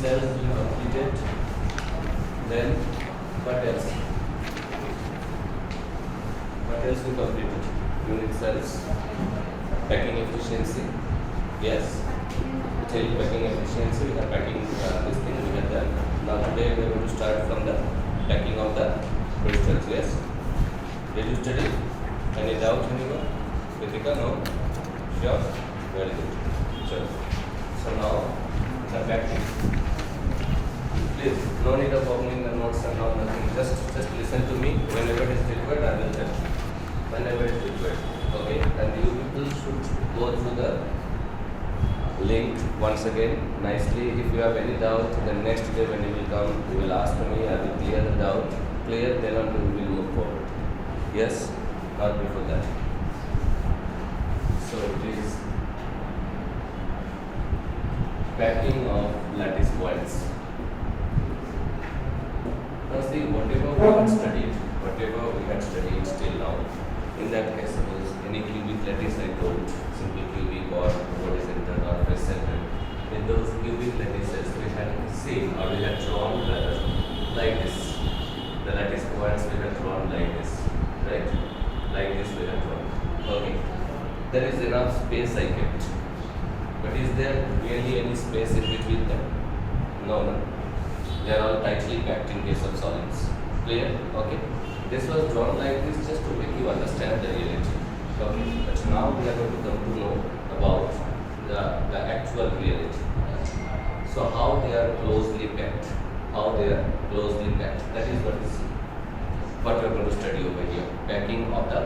cells will be completed. Then what else? What else we completed? Unit cells, packing efficiency. Yes. Till packing efficiency, we are packing this thing we have done. Now today we are going to start from the packing of the crystals. Yes. Did you study? Any doubt anyone? Kritika, no? Sure? Very good. Sure. So now the packing. Please, no need of opening the notes and all nothing. Just listen to me. Whenever it is required, I will tell you. Whenever it is required. Okay? And you people should go through the link once again nicely. If you have any doubt, then next day when you will come, you will ask me. I will clear the doubt. Clear, then on we will move forward. Yes? Not before that. So it is packing of lattice points. Now see, whatever we had studied till now, in that case, suppose any cubic lattice I told, simple cubic or horizontal or face-centered, in those cubic lattices we had seen or we had drawn like this. The lattice points we had drawn like this, right? Like this we had drawn. Okay. There is enough space I kept. But is there really any space in between them? No. They are all tightly packed in case of solids. Clear? Okay. This was drawn like this just to make you understand the reality. Okay. But now we are going to come to know about the actual reality. So how they are closely packed. That is what we are going to study over here. Packing of the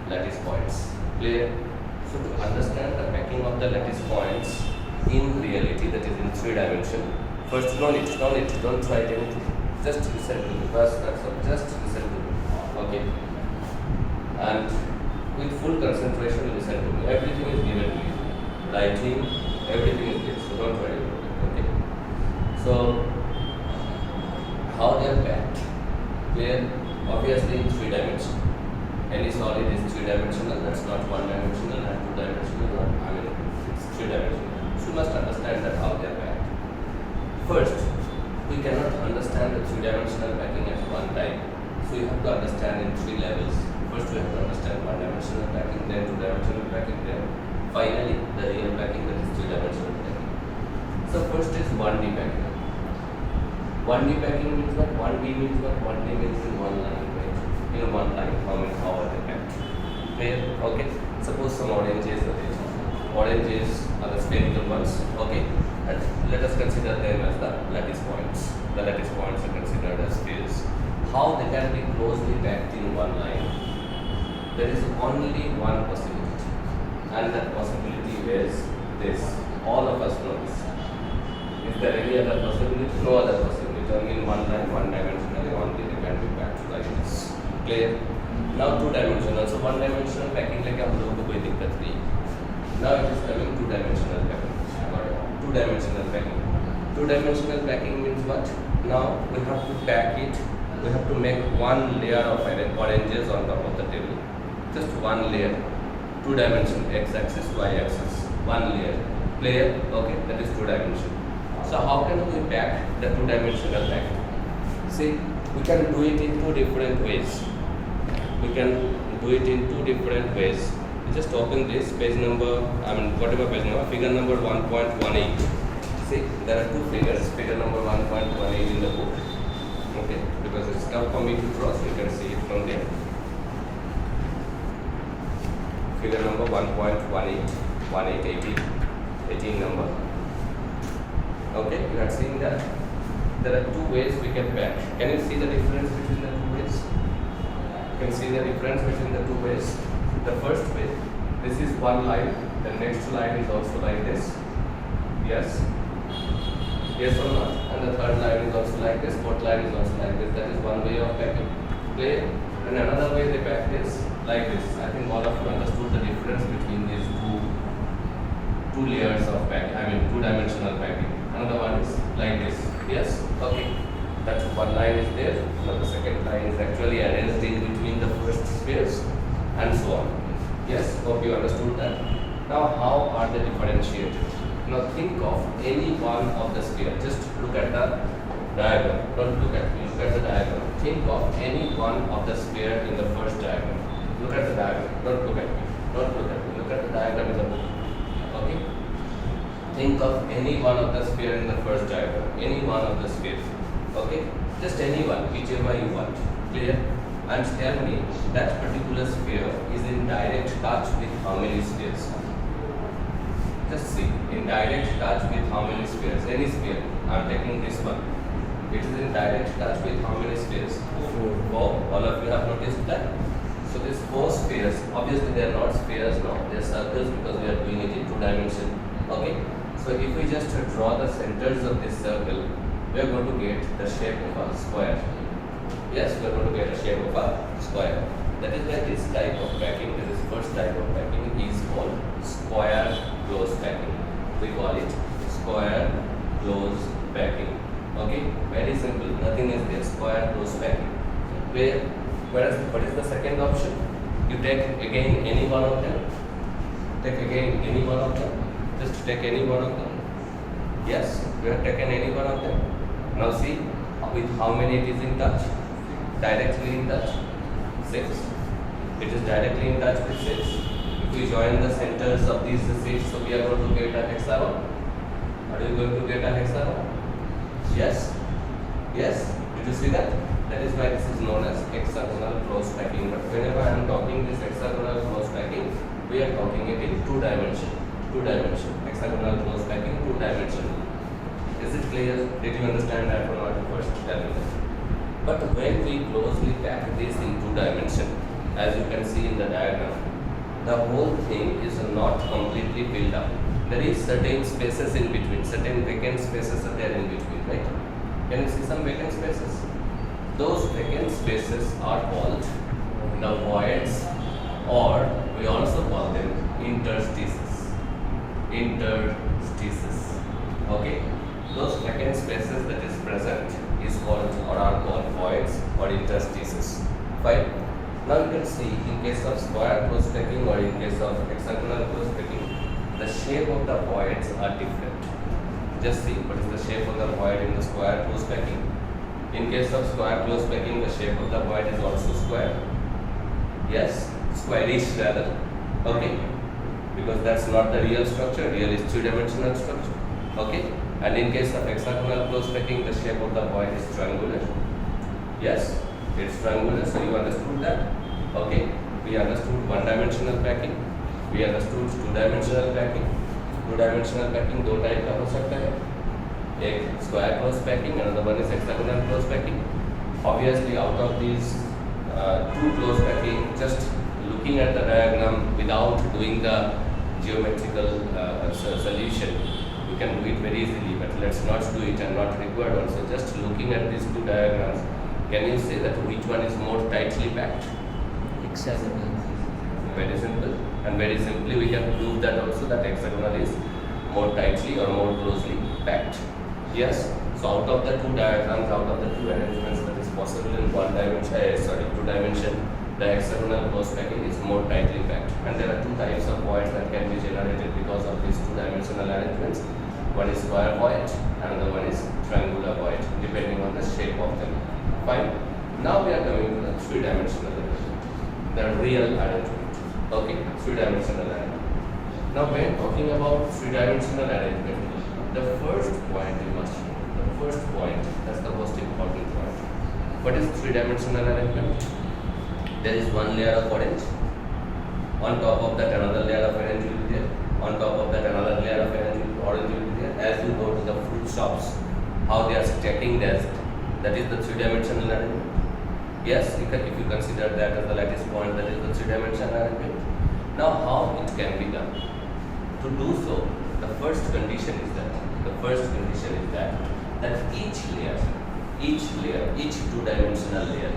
lattice points. Clear? So to understand the packing of the lattice points in reality, that is in 3 dimension. First, don't try anything. Just listen to me. First, that's all. Just listen to me. Okay. And with full concentration, listen to me. Everything is given to you. Lighting, everything is there. So don't worry about it. Okay. So how they are packed? Clear? Obviously in 3 dimensions. Any solid is 3-dimensional, that's not 1-dimensional and 2-dimensional, it's 3-dimensional. So you must understand that how they are packed. First, we cannot understand the 3-dimensional packing at one time. So you have to understand in 3 levels. First we have to understand 1-dimensional packing, then 2-dimensional packing, then finally the real packing, that is 3-dimensional packing. So first is 1D packing. 1D packing means what? 1D means what? 1D means in one line. In one line, how are they packed? Clear? Okay. Suppose some oranges are there. Oranges are the spherical ones. Okay. And let us consider them as the lattice points. The lattice points are considered as spheres. How they can be closely packed in one line? There is only one possibility. And that possibility is this. All of us know this. Is there any other possibility? No other possibility. Only in one line, one-dimensionally, only they can be packed like this. Clear? Now 2-dimensional. So 1-dimensional packing like हम लोगों को कोई दिक्कत नहीं. Now it is coming 2-dimensional packing. 2-dimensional packing. 2-dimensional packing means what? Now we have to pack it. We have to make one layer of oranges on top of the table. Just one layer. 2-dimension, x-axis, y-axis. One layer. Clear? Okay, that is 2-dimension. So how can we pack the 2-dimensional packing? See, we can do it in 2 different ways. You just open this page number, whatever page number, figure number 1.18. See, there are 2 figures, figure number 1.18 in the book. Okay, because it's tough for me to draw, so you can see it from there. Figure number 1.18, 18 number. Okay, you have seen that. There are 2 ways we can pack. Can you see the difference between the 2 ways? You can see the difference between the 2 ways. The first way, this is one line. The next line is also like this. Yes? Yes or not? And the third line is also like this. Fourth line is also like this. That is one way of packing. Clear? And another way they pack this like this. I think all of you understood the difference between these two layers of packing. 2-dimensional packing. Another one is like this. Yes? Okay. That's one line is there. Now the second line is actually arranged in between the first spheres and so on. Yes? Hope you understood that. Now how are they differentiated? Now think of any one of the sphere. Just look at the diagram. Don't look at me. Look at the diagram. Think of any one of the sphere in the first diagram. Look at the diagram. Don't look at me. Don't look at me. Look at the diagram in the book. Okay. Think of any one of the sphere in the first diagram. Any one of the spheres. Okay. Just any one, whichever you want. Clear? And tell me that particular sphere is in direct touch with how many spheres? Just see, in direct touch with how many spheres? Any sphere. I am taking this one. It is in direct touch with how many spheres? 4. All of you have noticed that? So these 4 spheres, obviously they are not spheres now, they are circles because we are doing it in 2 dimensions. Okay? So if we just draw the centers of this circle, we are going to get the shape of a square. Yes, we are going to get a shape of a square. That is why this type of packing, that is first type of packing, is called square close packing. We call it square close packing. Okay, very simple. Nothing is there. Square close packing. Whereas what is the second option? You take again any one of them. Take again any one of them. Just take any one of them. Yes, we have taken any one of them. Now see with how many it is in touch. Directly in touch. 6. It is directly in touch with 6. If we join the centers of these 6, so we are going to get a hexagon. Are you going to get a hexagon? Yes? Yes? Did you see that? That is why this is known as hexagonal close packing. But whenever I am talking this hexagonal close packing, we are talking it in 2 dimension. 2 dimension. Hexagonal close packing, 2 dimension. Is it clear? Did you understand that or not? First tell me that. But when we closely pack this in 2 dimension, as you can see in the diagram, the whole thing is not completely filled up. There is certain spaces in between, certain vacant spaces are there in between, right? Can you see some vacant spaces? Those vacant spaces are called the voids, or we also call them interstices. Interstices. Okay? Those vacant spaces that is present is called or are called voids or interstices. Fine. Now you can see in case of square close packing or in case of hexagonal close packing, the shape of the voids are different. Just see what is the shape of the void in the square close packing. In case of square close packing, the shape of the void is also square. Yes, squarish rather. Okay, because that's not the real structure. Real is 3-dimensional structure. Okay, and in case of hexagonal close packing, the shape of the void is triangular. Yes, it's triangular. So you understood that? Okay, we understood 1-dimensional packing. We understood 2-dimensional packing. 2-dimensional packing 2 type का हो सकता है. एक square close packing, another one is hexagonal close packing. Obviously, out of these 2 close packing, just looking at the diagram without doing the geometrical solution, you can do it very easily. But let's not do it and not required also. Just looking at these 2 diagrams, can you say that which one is more tightly packed? Hexagonal. Very simple. And very simply we can prove that also that hexagonal is more tightly or more closely packed. Yes. So out of the 2 diagrams, out of the 2 arrangements that is possible in 1 dimension, 2 dimension, the hexagonal close packing is more tightly packed. And there are 2 types of voids that can be generated because of these 2-dimensional arrangements. One is square void, and the one is triangular void, depending on the shape of them. Fine. Now we are coming to the 3-dimensional arrangement, the real arrangement. Okay, 3-dimensional arrangement. Now when talking about 3-dimensional arrangement, the first point you must know, the first point, that's the most important point. What is 3-dimensional arrangement? There is one layer of orange, on top of that another layer of orange will be there, on top of that another layer of orange will be there. As you go to the fruit shops, how they are stacking that is the 3-dimensional arrangement. Yes, if you consider that as the lattice point, that is the 3-dimensional arrangement. Now how it can be done? To do so, the first condition is that each layer, each 2-dimensional layer,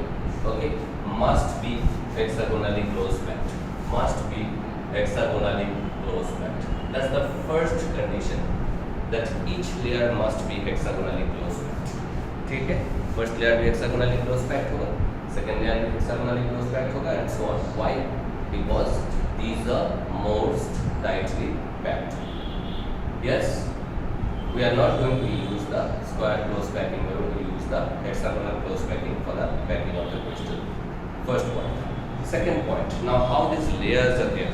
okay, must be hexagonally close packed. Must be hexagonally close packed. That's the first condition, that each layer must be hexagonally close packed. ठीक है? First layer भी hexagonally close packed होगा, second layer भी hexagonally close packed होगा, and so on. Why? Because these are most tightly packed. Yes, we are not going to use the square close packing. We are going to use the hexagonal close packing for the packing of the crystal. First point. Second point. Now, how these layers are there?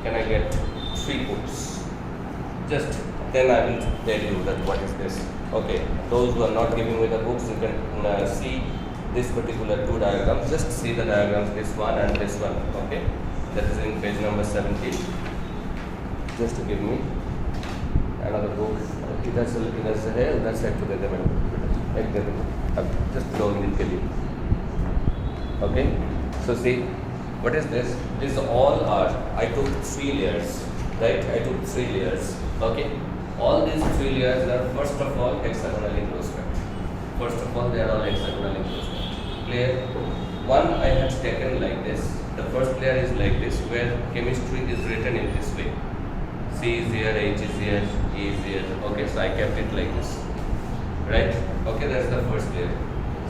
Can I get 3 books? Just then I will tell you that what is this. Okay, those who are not giving me the books, you can see this particular 2 diagrams. Just see the diagrams, this one and this one. Okay, that is in page number 17. Just to give me another book. इधर से है, उधर side को दे दे madam, एक दे दो, अब just 2 minute के लिए. Okay, so see, what is this? These all are, I took 3 layers, right? I took 3 layers. Okay, all these 3 layers are first of all hexagonally close packed. First of all, they are all hexagonally close packed. Clear? One I have taken like this. The first layer is like this, where chemistry is written in this way. C is here, H is here, E is here. Okay, so I kept it like this, right? Okay, that's the first layer.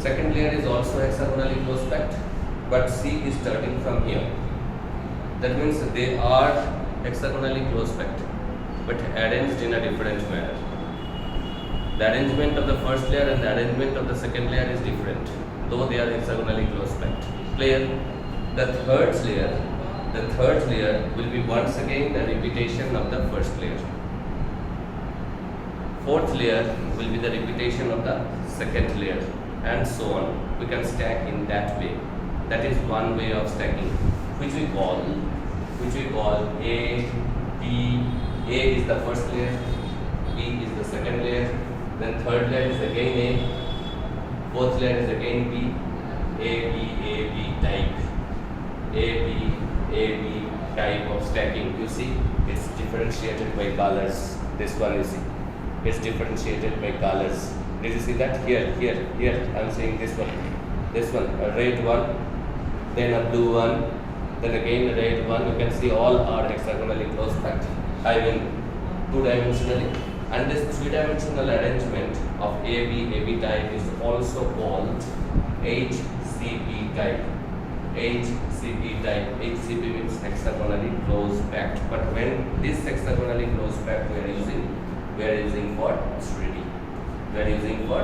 Second layer is also hexagonally close packed, but C is starting from here. That means they are hexagonally close packed, but arranged in a different manner. The arrangement of the first layer and the arrangement of the second layer is different, though they are hexagonally close packed. Clear? The third layer will be once again the repetition of the first layer. Fourth layer will be the repetition of the second layer, and so on. We can stack in that way. That is one way of stacking, which we call A, B. A is the first layer, B is the second layer, then third layer is again A, fourth layer is again B, A, B type. A, B type of stacking. You see, it's differentiated by colors. This one, you see, it's differentiated by colors. Did you see that? Here, I'm saying this one, a red one, then a blue one, then again a red one. You can see all are hexagonally close packed. I mean, 2-dimensionally. And this 3-dimensional arrangement of AB type is also called HCP type. HCP type. HCP means hexagonally close packed. But when this hexagonally close packed we are using for 3D. We are using for